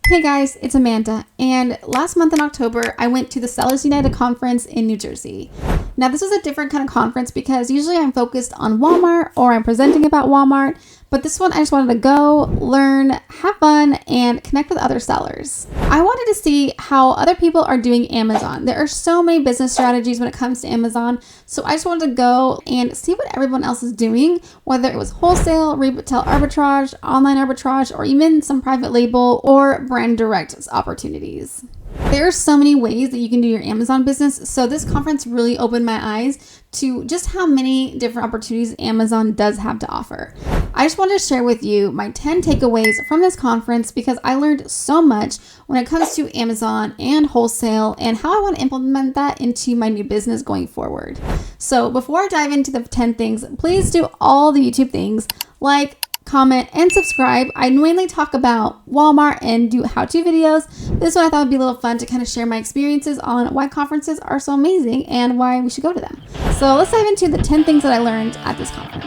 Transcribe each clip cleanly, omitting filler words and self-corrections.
Hey guys, it's Amanda, and last month in October, I went to the Sellers United conference in New Jersey. Now, this was a different kind of conference because usually I'm focused on Walmart or I'm presenting about Walmart, but this one I just wanted to go, learn, have fun, and connect with other sellers. I wanted to see how other people are doing Amazon. There are so many business strategies when it comes to Amazon, so I just wanted to go and see what everyone else is doing, whether it was wholesale, retail arbitrage, online arbitrage, or even some private label or brand direct opportunities. There are so many ways that you can do your Amazon business, so this conference really opened my eyes to just how many different opportunities Amazon does have to offer. I just wanted to share with you my 10 takeaways from this conference because I learned so much when it comes to Amazon and wholesale and how I want to implement that into my new business going forward. So before I dive into the 10 things, please do all the YouTube things like comment, and subscribe. I mainly talk about Walmart and do how-to videos. This one I thought would be a little fun to kind of share my experiences on why conferences are so amazing and why we should go to them. So let's dive into the 10 things that I learned at this conference.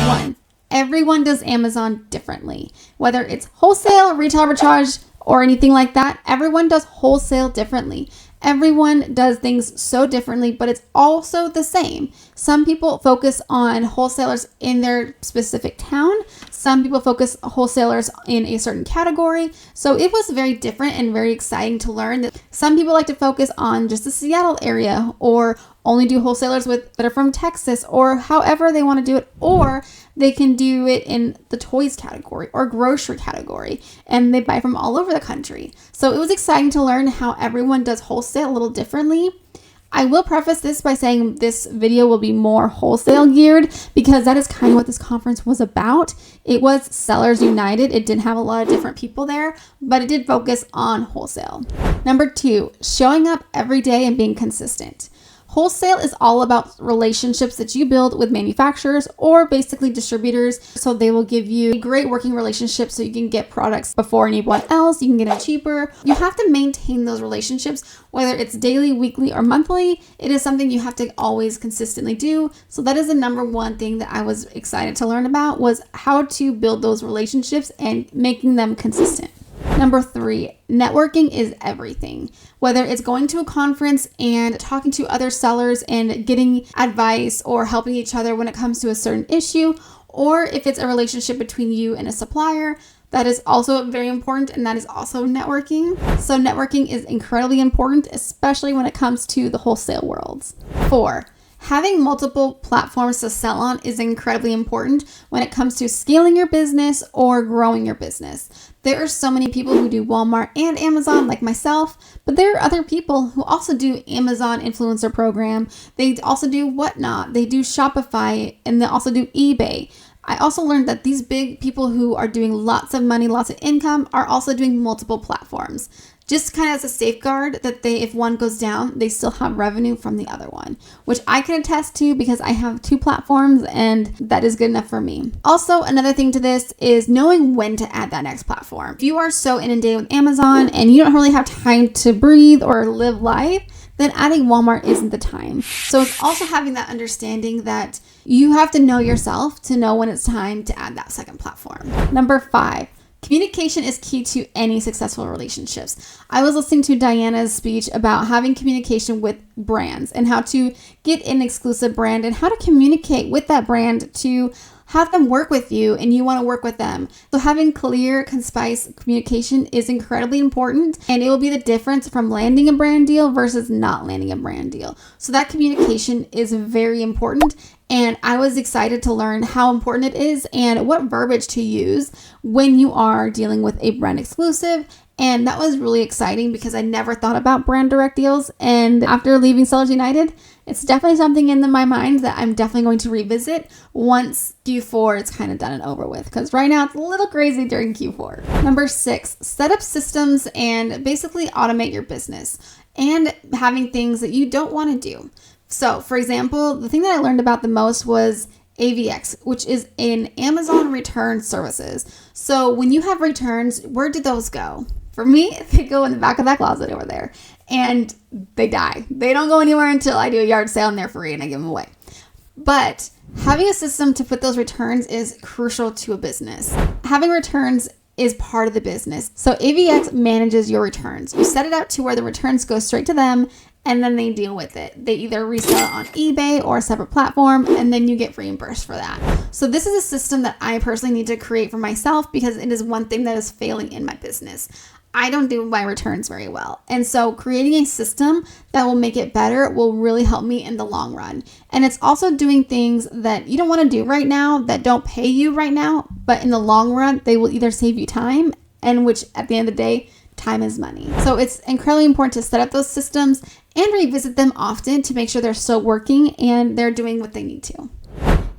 1, everyone does Amazon differently. Whether it's wholesale, retail arbitrage, or anything like that, everyone does wholesale differently. Everyone does things so differently, but it's also the same. Some people focus on wholesalers in their specific town. Some people focus wholesalers in a certain category. So it was very different and very exciting to learn that some people like to focus on just the Seattle area or only do wholesalers that are from Texas or however they want to do it, or they can do it in the toys category or grocery category, and they buy from all over the country. So it was exciting to learn how everyone does wholesale a little differently. I will preface this by saying this video will be more wholesale geared because that is kind of what this conference was about. It was Sellers United. It did have a lot of different people there, but it did focus on wholesale. Number 2, showing up every day and being consistent. Wholesale is all about relationships that you build with manufacturers or basically distributors. So they will give you a great working relationship so you can get products before anyone else. You can get them cheaper. You have to maintain those relationships, whether it's daily, weekly, or monthly. It is something you have to always consistently do. So that is the number one thing that I was excited to learn about, was how to build those relationships and making them consistent. Number 3, networking is everything. Whether it's going to a conference and talking to other sellers and getting advice or helping each other when it comes to a certain issue, or if it's a relationship between you and a supplier, that is also very important, and that is also networking. So networking is incredibly important, especially when it comes to the wholesale worlds. 4, having multiple platforms to sell on is incredibly important when it comes to scaling your business or growing your business. There are so many people who do Walmart and Amazon like myself, but there are other people who also do Amazon influencer program. They also do Whatnot, they do Shopify, and they also do eBay. I also learned that these big people who are doing lots of money, lots of income, are also doing multiple platforms. Just kind of as a safeguard that if one goes down, they still have revenue from the other one, which I can attest to because I have 2 platforms and that is good enough for me. Also, another thing to this is knowing when to add that next platform. If you are so inundated with Amazon and you don't really have time to breathe or live life, then adding Walmart isn't the time. So it's also having that understanding that you have to know yourself to know when it's time to add that second platform. Number 5. Communication is key to any successful relationships. I was listening to Diana's speech about having communication with brands and how to get an exclusive brand and how to communicate with that brand to have them work with you and you want to work with them. So having clear, concise communication is incredibly important, and it will be the difference from landing a brand deal versus not landing a brand deal. So that communication is very important, and I was excited to learn how important it is and what verbiage to use when you are dealing with a brand exclusive. And that was really exciting because I never thought about brand direct deals. And after leaving Sellers United, it's definitely something in my mind that I'm definitely going to revisit once Q4 is kind of done and over with. Because right now it's a little crazy during Q4. Number 6, set up systems and basically automate your business and having things that you don't want to do. So for example, the thing that I learned about the most was AVX, which is an Amazon return services. So when you have returns, where do those go? For me, they go in the back of that closet over there and they die. They don't go anywhere until I do a yard sale and they're free and I give them away. But Having a system to put those returns is crucial to a business. Having returns is part of the business. So AVX manages your returns. You set it up to where the returns go straight to them and then they deal with it. They either resell it on eBay or a separate platform and then you get reimbursed for that. So this is a system that I personally need to create for myself because it is one thing that is failing in my business. I don't do my returns very well. And so creating a system that will make it better will really help me in the long run. And it's also doing things that you don't want to do right now that don't pay you right now, but in the long run, they will either save you time and which at the end of the day, time is money. So it's incredibly important to set up those systems and revisit them often to make sure they're still working and they're doing what they need to.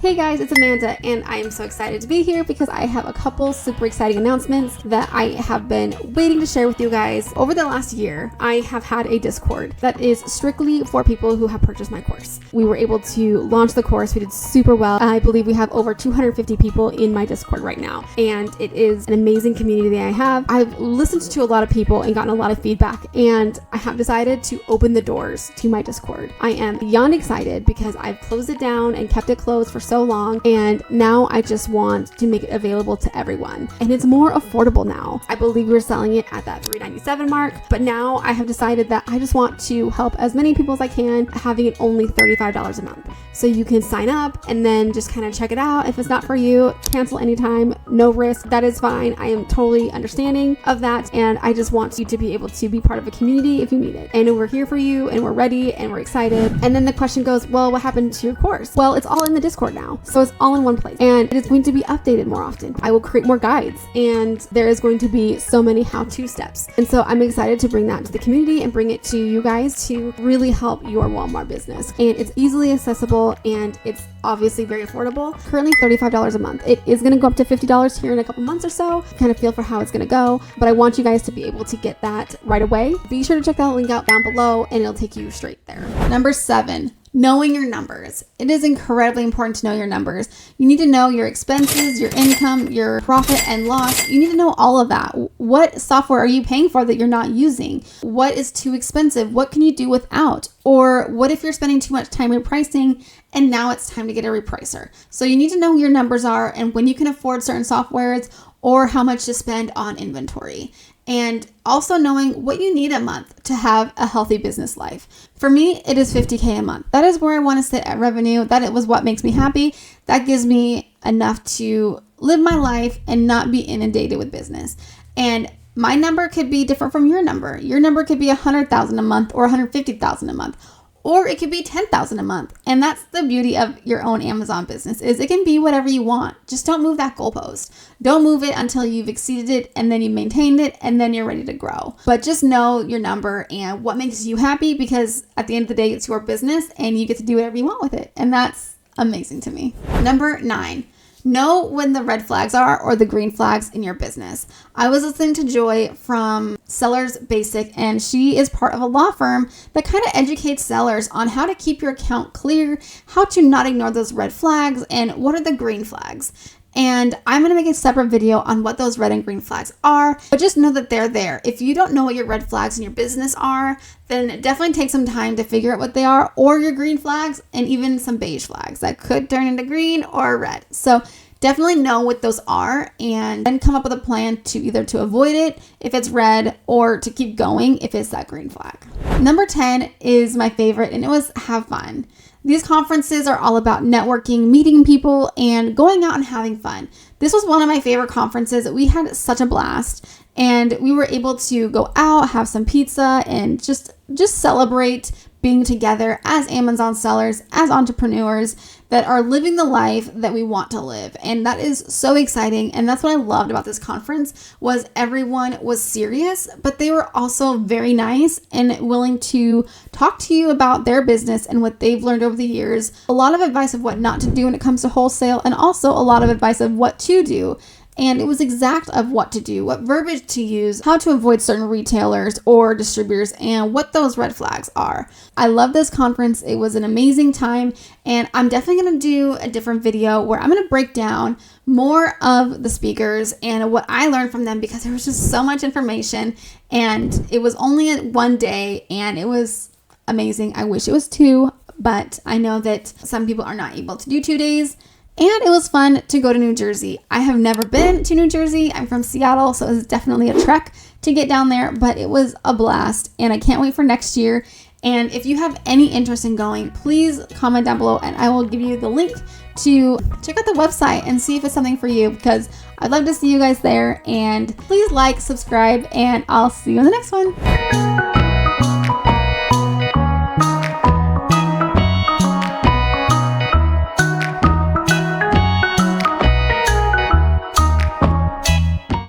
Hey guys, it's Amanda and I am so excited to be here because I have a couple super exciting announcements that I have been waiting to share with you guys. Over the last year, I have had a Discord that is strictly for people who have purchased my course. We were able to launch the course. We did super well. I believe we have over 250 people in my Discord right now. And it is an amazing community that I have. I've listened to a lot of people and gotten a lot of feedback and I have decided to open the doors to my Discord. I am beyond excited because I've closed it down and kept it closed for so long and now I just want to make it available to everyone and it's more affordable now. I believe we're selling it at that $397 mark, but now I have decided that I just want to help as many people as I can, having it only $35 a month. So you can sign up and then just kind of check it out. If it's not for you, cancel anytime, no risk. That is fine. I am totally understanding of that and I just want you to be able to be part of a community if you need it. And we're here for you and we're ready and we're excited. And then the question goes, well, what happened to your course? Well, it's all in the Discord now. So it's all in one place and it is going to be updated more often. I will create more guides and there is going to be so many how-to steps. And so I'm excited to bring that to the community and bring it to you guys to really help your Walmart business. And it's easily accessible and it's obviously very affordable. Currently $35 a month. It is going to go up to $50 here in a couple months or so. Kind of feel for how it's going to go, but I want you guys to be able to get that right away. Be sure to check that link out down below and it'll take you straight there. Number 7. Knowing your numbers. It is incredibly important to know your numbers. You need to know your expenses, your income, your profit and loss. You need to know all of that. What software are you paying for that you're not using? What is too expensive? What can you do without? Or what if you're spending too much time repricing and now it's time to get a repricer? So you need to know who your numbers are and when you can afford certain softwares or how much to spend on inventory. And also knowing what you need a month to have a healthy business life. For me, it is $50K a month. That is where I want to sit at revenue. That was what makes me happy. That gives me enough to live my life and not be inundated with business. And my number could be different from your number. Your number could be $100,000 a month or $150,000 a month. Or it could be $10,000 a month. And that's the beauty of your own Amazon business is it can be whatever you want. Just don't move that goalpost. Don't move it until you've exceeded it and then you maintained it and then you're ready to grow. But just know your number and what makes you happy because at the end of the day, it's your business and you get to do whatever you want with it. And that's amazing to me. Number 9. Know when the red flags are or the green flags in your business. I was listening to Joy from Sellers Basic, and she is part of a law firm that kind of educates sellers on how to keep your account clear, how to not ignore those red flags, and what are the green flags. And I'm going to make a separate video on what those red and green flags are, but just know that they're there. If you don't know what your red flags in your business are, then definitely take some time to figure out what they are, or your green flags and even some beige flags that could turn into green or red. So definitely know what those are and then come up with a plan to either to avoid it if it's red or to keep going if it's that green flag. Number 10 is my favorite and it was have fun. These conferences are all about networking, meeting people, and going out and having fun. This was one of my favorite conferences. We had such a blast, and we were able to go out, have some pizza, and just celebrate being together as Amazon sellers, as entrepreneurs that are living the life that we want to live. And that is so exciting. And that's what I loved about this conference was everyone was serious, but they were also very nice and willing to talk to you about their business and what they've learned over the years. A lot of advice of what not to do when it comes to wholesale, and also a lot of advice of what to do. And it was exact of what to do, what verbiage to use, how to avoid certain retailers or distributors, and what those red flags are. I love this conference. It was an amazing time, and I'm definitely going to do a different video where I'm going to break down more of the speakers and what I learned from them because there was just so much information, and it was only one day, and it was amazing. I wish it was 2, but I know that some people are not able to do 2 days. And it was fun to go to New Jersey. I have never been to New Jersey. I'm from Seattle, so it was definitely a trek to get down there, but it was a blast, and I can't wait for next year. And if you have any interest in going, please comment down below and I will give you the link to check out the website and see if it's something for you, because I'd love to see you guys there. And please like, subscribe, and I'll see you in the next one.